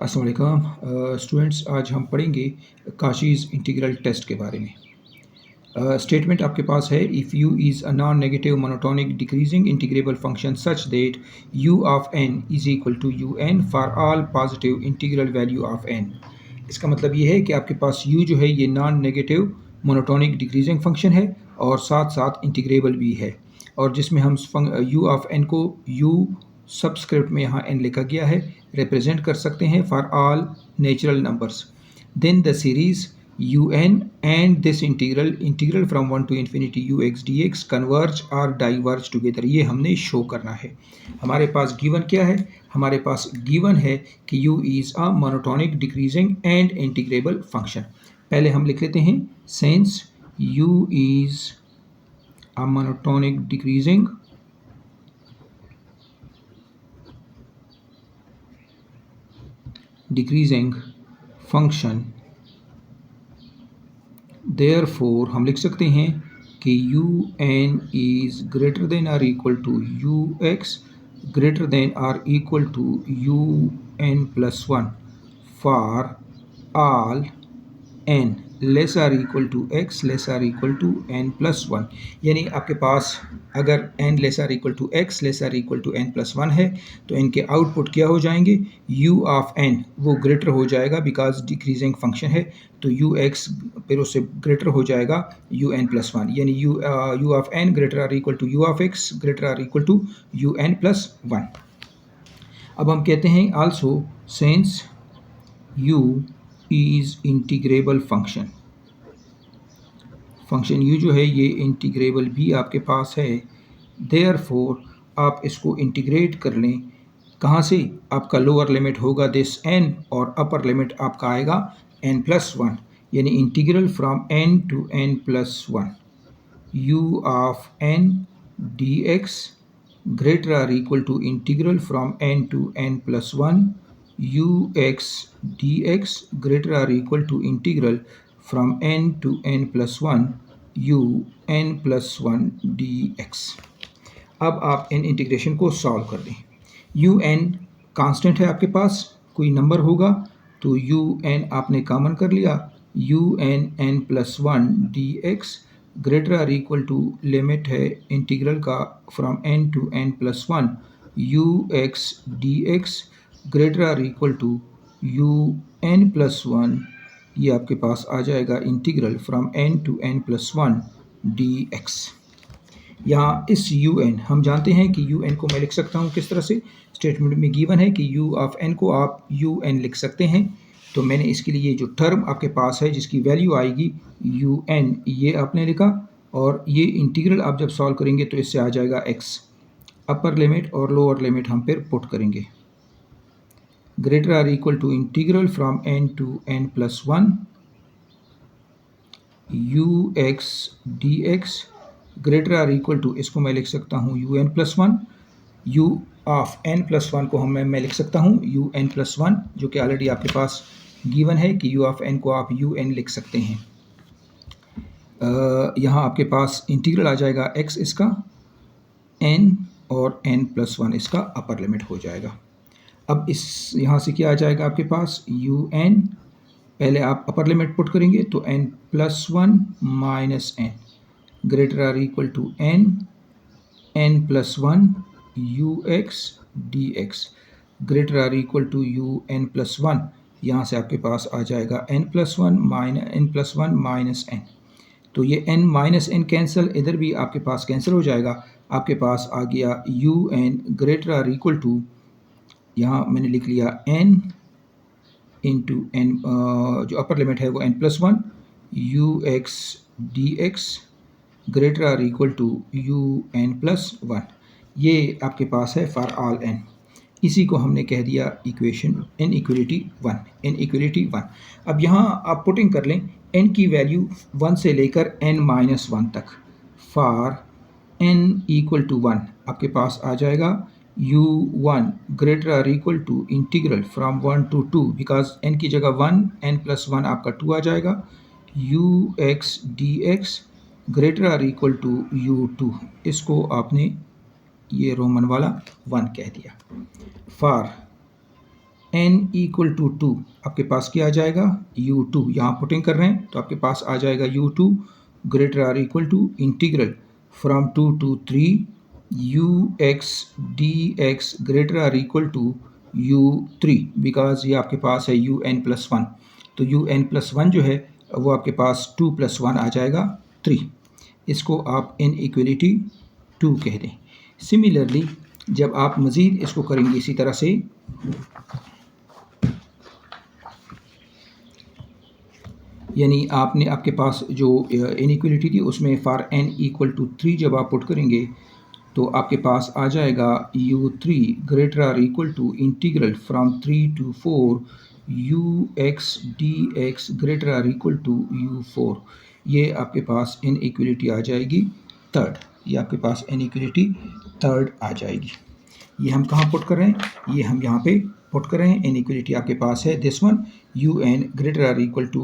अस्सलाम वालेकुम स्टूडेंट्स, आज हम पढ़ेंगे काशीज़ इंटीग्रल टेस्ट के बारे में। स्टेटमेंट आपके पास है, if u is a non negative monotonic decreasing integrable function such that u of n is equal to un for all positive integral value of n। इसका मतलब ये है कि आपके पास u जो है ये non negative monotonic decreasing function है और साथ साथ इंटीग्रेबल भी है, और जिसमें हम u ऑफ n को u सबस्क्रिप्ट में यहाँ n लिखा गया है रिप्रेजेंट कर सकते हैं for all natural numbers. Then the series un and this integral from 1 to infinity ux dx converge or diverge together, ये हमने शो करना है। हमारे पास गिवन क्या है? हमारे पास गिवन है कि u is a monotonic decreasing and integrable function। पहले हम लिख लेते हैं, since u is a monotonic decreasing function, therefore हम लिख सकते हैं कि un is greater than or equal to ux greater than or equal to un plus 1 for all n less or equal to x less or equal to n plus 1। यानी आपके पास अगर n less or equal to x less or equal to n plus 1 है तो इनके output क्या हो जाएंगे? u ऑफ n वो ग्रेटर हो जाएगा बिकॉज डिक्रीजिंग फंक्शन है, तो ux फिर उससे ग्रेटर हो जाएगा un प्लस 1, यानी u of n greater or equal to u of x greater or equal to un plus 1। अब हम कहते हैं also since u is integrable function, function u जो है ये इंटीग्रेबल भी आपके पास है, देयरफॉर आप इसको इंटीग्रेट कर लें। कहाँ से? आपका लोअर लिमिट होगा दिस n और अपर लिमिट आपका आएगा n प्लस 1, यानी integral from n to n plus 1 u of n dx greater or equal to integral from n to n plus 1 ux dx greater or equal to integral from n to n plus 1 u n plus 1 dx। अब आप इन integration को solve कर दें। u n constant है, आपके पास कोई number होगा तो u n आपने कॉमन कर लिया, u n n plus 1 dx greater or equal to limit है इंटीग्रल का from n to n plus 1 ux dx greater or equal to U N plus 1, ये आपके पास आ जाएगा integral from n to n plus 1 dx। यहाँ इस un हम जानते हैं कि un को मैं लिख सकता हूँ किस तरह से? स्टेटमेंट में गिवन है कि u ऑफ n को आप un लिख सकते हैं, तो मैंने इसके लिए जो टर्म आपके पास है जिसकी वैल्यू आएगी un ये आपने लिखा, और ये इंटीग्रल आप जब सॉल्व करेंगे तो इससे आ जाएगा x। अपर लिमिट और लोअर लिमिट हम फिर पुट करेंगे, greater or equal to integral from n to n plus 1 ux dx greater or equal to, इसको मैं लिख सकता हूँ un plus 1, u of n plus 1 को मैं लिख सकता हूँ un plus 1, जो कि ऑलरेडी आपके पास गिवन है कि u ऑफ n को आप un लिख सकते हैं। यहाँ आपके पास इंटीग्रल आ जाएगा x इसका, n और n plus 1 इसका अपर लिमिट हो जाएगा। अब इस यहाँ से क्या आ जाएगा आपके पास? un, पहले आप अपर लिमिट पुट करेंगे तो n plus 1 minus n greater or equal to n plus 1 ux dx greater or equal to un plus 1, यहाँ से आपके पास आ जाएगा n प्लस 1 माइनस n, तो ये n माइनस n कैंसिल, इधर भी आपके पास कैंसिल हो जाएगा। आपके पास आ गया un greater or equal to, यहाँ मैंने लिख लिया n इंटू n, जो अपर लिमिट है वो n plus 1 ux dx greater or equal to un plus 1, ये आपके पास है फॉर ऑल n। इसी को हमने कह दिया इक्वेशन इनइक्वलिटी 1। अब यहाँ आप पुटिंग कर लें n की वैल्यू 1 से लेकर n माइनस 1 तक, फॉर n इक्वल टू 1 आपके पास आ जाएगा u1 greater or equal to integral from 1 to 2, because n की जगह 1 n प्लस 1 आपका 2 आ जाएगा, ux dx greater or equal to u2, इसको आपने ये रोमन वाला 1 कह दिया, फॉर n इक्वल टू 2 आपके पास क्या आ जाएगा u2, यहाँ पुटिंग कर रहे हैं तो आपके पास आ जाएगा u2 greater or equal to integral from 2 to 3 ux dx greater or equal to u3 because ये आपके पास है un+1, तो un+1 जो है वो आपके पास 2+1 आ जाएगा 3, इसको आप इनइक्वलिटी 2 कह दें। सिमिलरली जब आप मज़ीद इसको करेंगे इसी तरह से, यानी आपके पास जो इनइक्वलिटी थी उसमें फॉर n इक्वल टू 3 जब आप पुट करेंगे तो आपके पास आ जाएगा u3 greater or equal to integral from 3 to 4 ux dx greater or equal to u4। ये आपके पास इनइक्वलिटी आ जाएगी थर्ड, ये आपके पास इनइक्वलिटी थर्ड आ जाएगी। ये हम कहाँ पुट कर रहे हैं, ये हम यहाँ पे पुट कर रहे हैं। इनइक्वलिटी आपके पास है this one un greater or equal to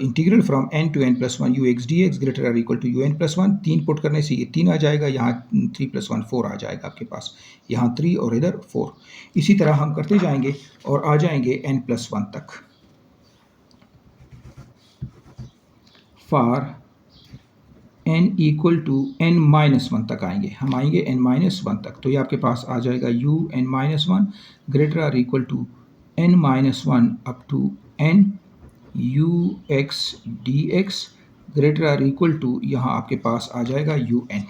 integral from n to n+1 ux dx greater or equal to un+1। 3 put करने से ये 3 आ जाएगा, यहाँ 3+1 4 आ जाएगा आपके पास, यहाँ 3 और इधर 4। इसी तरह हम करते जाएंगे और आ जाएंगे n+1 तक। For n equal to n-1 तक आएंगे, हम आएंगे n-1 तक, तो ये आपके पास आ जाएगा un-1 greater or equal to n-1 up to n ux dx greater or equal to, यहाँ आपके पास आ जाएगा un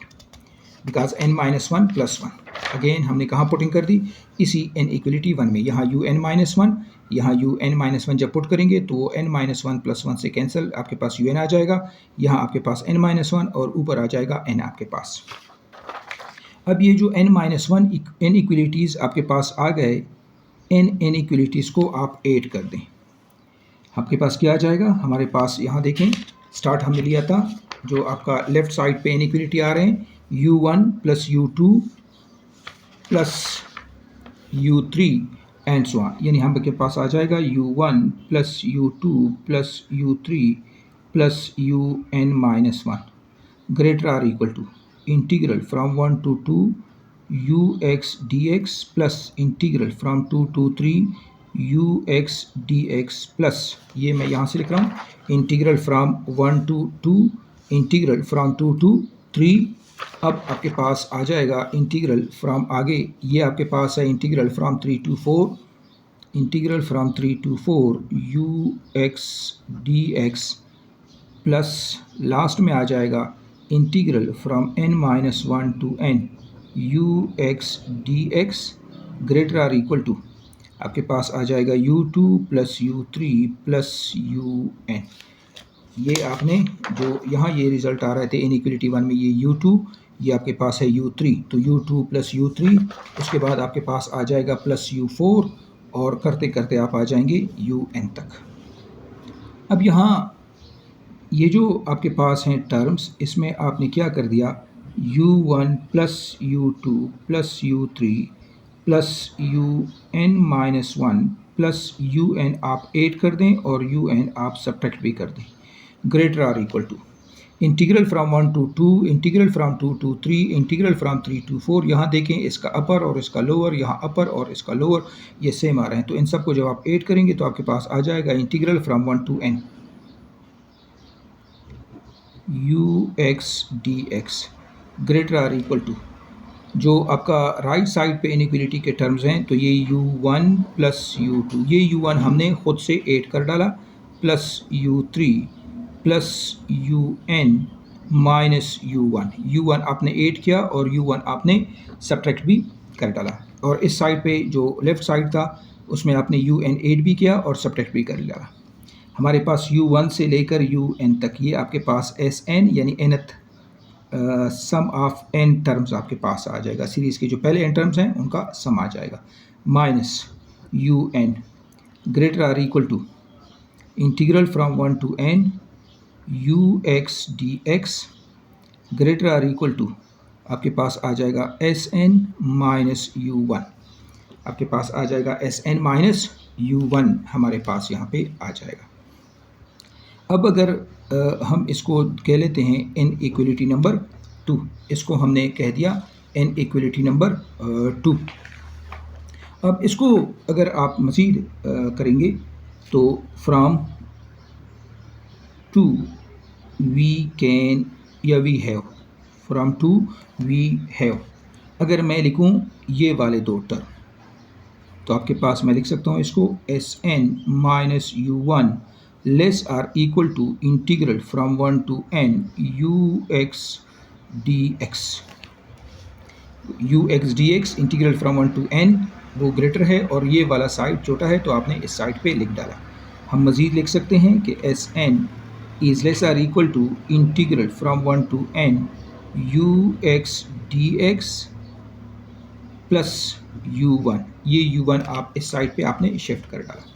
बिकॉज n-1+1। अगेन हमने कहाँ पुटिंग कर दी, इसी इनइक्वलिटी 1 में, यहाँ un-1, यहाँ un-1 जब पुट करेंगे तो वो n-1+1 से कैंसिल, आपके पास un आ जाएगा, यहाँ आपके पास n-1 और ऊपर आ जाएगा n आपके पास। अब ये जो n-1 इनइक्वलिटीज़ आपके पास आ गए, n इनइक्वलिटीज़ को आप ऐड कर दें, आपके पास क्या आ जाएगा, हमारे पास यहाँ देखें स्टार्ट हमने लिया था, जो आपका लेफ़्ट साइड पे इनइक्वलिटी आ रहे हैं u1 + u2 + u3 and so on, यानी हम के पास आ जाएगा u1 + u2 + u3 + un-1 greater or equal to integral from 1 to 2 ux dx plus integral from 2 to 3 ux dx plus, ये मैं यहाँ से लिख रहा हूँ integral from 1 to 2 integral from 2 to 3। अब आपके पास आ जाएगा इंटीग्रल फ्रॉम, आगे ये आपके पास है integral from 3 to 4, integral from 3 to 4 ux dx plus last में आ जाएगा integral from n-1 to n ux dx greater or equal to, आपके पास आ जाएगा u2 + u3 + un। ये आपने जो यहाँ ये रिज़ल्ट आ रहे थे इनइक्वलिटी 1 में, ये u2, ये आपके पास है u3, तो u2 + u3, उसके बाद आपके पास आ जाएगा प्लस u4 और करते करते आप आ जाएंगे un तक। अब यहाँ ये जो आपके पास हैं टर्म्स, इसमें आपने क्या कर दिया, u1 + u2 + u3 + un-1 + un आप ऐड कर दें और un आप सब्ट्रैक्ट भी कर दें, greater or equal to integral from 1 to 2 integral from 2 to 3 integral from 3 to 4। यहाँ देखें इसका अपर और इसका लोअर, यहाँ अपर और इसका लोअर ये सेम आ रहे हैं, तो इन सबको जब आप ऐड करेंगे तो आपके पास आ जाएगा integral from 1 to n ux dx greater or equal to, जो आपका राइट साइड पे इनइक्वलिटी के टर्म्स हैं, तो ये u1 + u2, ये u1 हमने खुद से ऐड कर डाला, प्लस u3 + un - u1 आपने ऐड किया और u1 आपने सब्ट्रैक्ट भी कर डाला, और इस साइड पे जो लेफ़्ट साइड था उसमें आपने un ऐड भी किया और सब्ट्रैक्ट भी कर डाला। हमारे पास u1 से लेकर un तक ये आपके पास sn यानी nth sum of n terms आपके पास आ जाएगा, सीरीज़ के जो पहले n टर्म्स हैं उनका सम आ जाएगा, minus un greater or equal to integral from 1 to n ux dx greater or equal to, आपके पास आ जाएगा sn - u1, आपके पास आ जाएगा sn - u1 हमारे पास यहाँ पे आ जाएगा। अब अगर हम इसको कह लेते हैं इनइक्वलिटी नंबर 2, इसको हमने कह दिया इनइक्वलिटी नंबर 2। अब इसको अगर आप मज़ीद करेंगे तो फ्रॉम टू वी कैन या we have, from two we have, अगर मैं लिखूं ये वाले दो टर्म तो आपके पास मैं लिख सकता हूँ इसको S N minus U one less or equal to integral from one to N you x D X, U x D X integral from one to N वो ग्रेटर है और ये वाला साइड छोटा है तो आपने इस साइड पे लिख डाला। हम मज़ीद लिख सकते हैं कि S N is less or equal to integral from one to N you x D x plus U one, ये यू वन आप इस साइड पे आपने शिफ्ट कर डाला।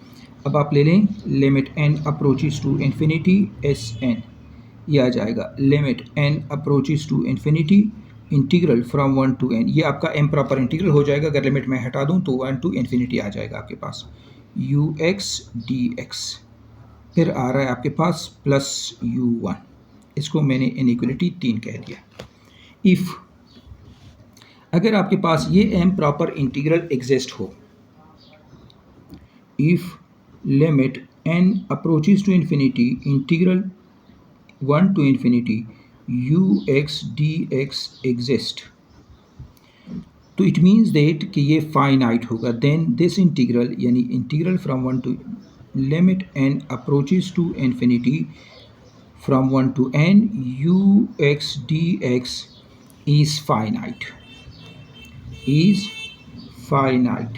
अब आप ले लें limit N approaches to infinity S N, ये आ जाएगा limit N approaches to infinity integral from one to N, ये आपका एम प्रॉपर इंटीग्रल हो जाएगा। अगर लिमिट मैं हटा दूं तो वन टू इन्फिनिटी आ जाएगा आपके पास यू एक्स डी एक्स, फिर आ रहा है आपके पास प्लस यू वन, इसको मैंने इनइक्वलिटी 3 कह दिया। इफ़ अगर आपके पास ये एम प्रॉपर इंटीग्रल एग्जिस्ट हो, if limit N approaches to infinity integral one to infinity you x D X exist, तो इट मीन्स दैट कि ये फाइनाइट होगा। देन दिस इंटीग्रल यानी integral from one to limit N approaches to infinity from one to N you x D X is finite, is finite,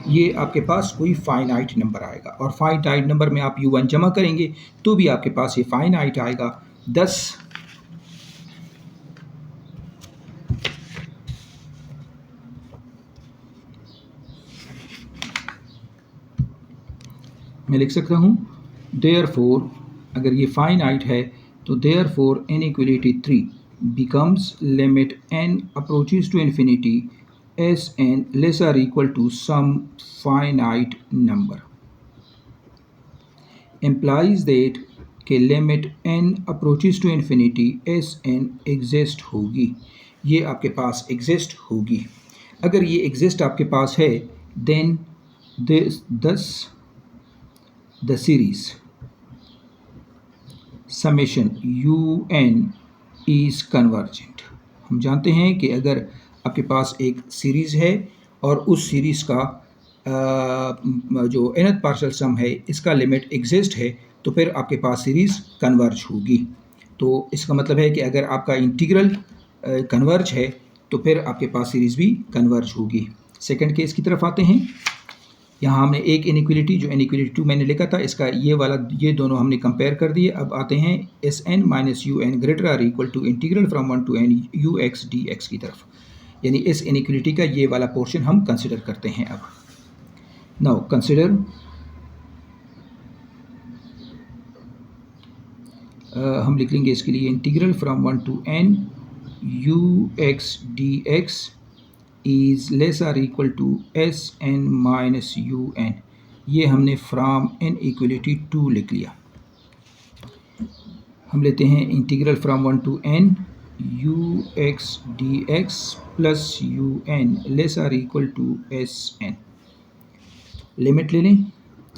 ये आपके पास कोई finite number आएगा और फाइनाइट नंबर में आप u1 जमा करेंगे तो भी आपके पास ये फाइनाइट आएगा। 10 मैं लिख सकता हूँ देयरफॉर, अगर ये फाइनाइट है तो therefore inequality 3 becomes limit n approaches to infinity as n less or equal to some finite number, implies that कि limit n approaches to infinity as n exist होगी, ये आपके पास exist होगी। अगर ये exist आपके पास है then thus the series summation un is convergent. हम जानते हैं कि अगर आपके पास एक सीरीज़ है और उस सीरीज़ का जो nth पार्शियल सम है इसका लिमिट एग्जिस्ट है तो फिर आपके पास सीरीज़ कन्वर्ज होगी। तो इसका मतलब है कि अगर आपका इंटीग्रल कन्वर्ज है तो फिर आपके पास सीरीज़ भी कन्वर्ज होगी। सेकंड केस की तरफ आते हैं। यहाँ हमने एक इनइक्वालिटी जो इनइक्वालिटी 2 मैंने लिखा था इसका ये वाला, ये दोनों हमने कंपेयर कर दिए। अब आते हैं S N minus U N greater or equal to integral from one to N you x D X की तरफ, यानी इस इनइक्वालिटी का ये वाला पोर्शन हम कंसिडर करते हैं। अब नाउ कंसिडर हम लिख लेंगे इसके लिए integral from one to N you x D X is less or equal to S N minus U N, ये हमने फ्राम एन इक्वलिटी 2 लिख लिया। हम लेते हैं integral from one to N you x D x plus u n less or equal to S n, limit ले लें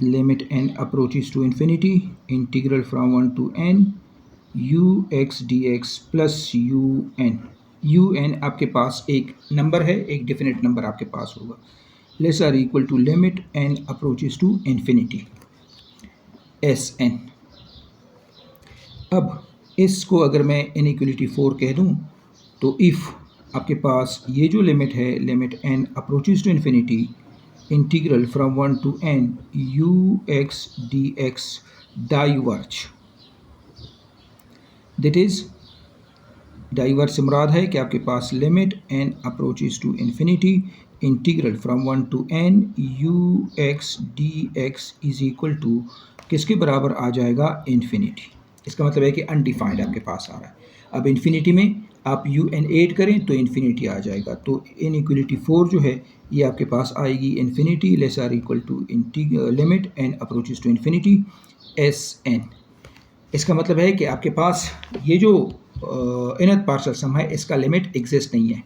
limit N approaches to infinity integral from one to N you x D x plus u n, u n आपके पास एक number है, एक definite number आपके पास होगा, less or equal to limit N approaches to infinity S n. अब इसको अगर मैं इनइक्वालिटी 4 कह दूं तो इफ़ आपके पास ये जो लिमिट है limit N approaches to infinity integral from one to N you x D x diverge, that is diverge से मुराद है कि आपके पास limit N approaches to infinity integral from one to N you x D x is equal to किसके बराबर आ जाएगा infinity. इसका मतलब है कि अनडिफाइंड आपके पास आ रहा है। अब इन्फिनिटी में आप यू एन ऐड करें तो इन्फिनिटी आ जाएगा, तो इनइक्वालिटी 4 जो है ये आपके पास आएगी infinity less or equal to limit N approaches to infinity S n. इसका मतलब है कि आपके पास ये जो nth पार्शियल सम है इसका लिमिट एग्जिस्ट नहीं है,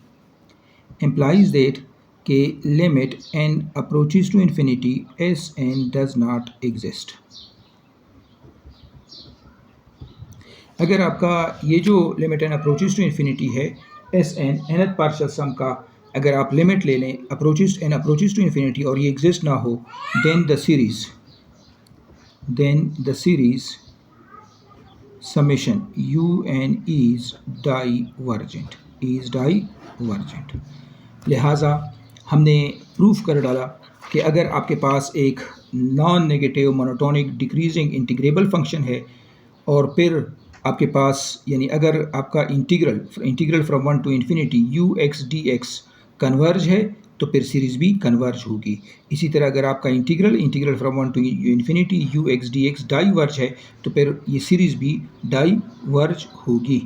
implies that कि limit n approaches to infinity S n does not exist. अगर आपका ये जो limit n approaches to infinity है s n nth partial sum का अगर आप लिमिट ले लें अप्रोचेज टू इन्फिनिटी और ये एग्जिस्ट ना हो, then the series summation un is divergent लिहाजा हमने प्रूफ कर डाला कि अगर आपके पास एक non negative monotonic decreasing integrable function है और फिर आपके पास यानी अगर आपका integral from 1 to infinity you x D x converge है तो फिर सीरीज़ भी कन्वर्ज होगी। इसी तरह अगर आपका integral from 1 to infinity you x D x diverge है तो फिर ये सीरीज़ भी डाइवर्ज होगी।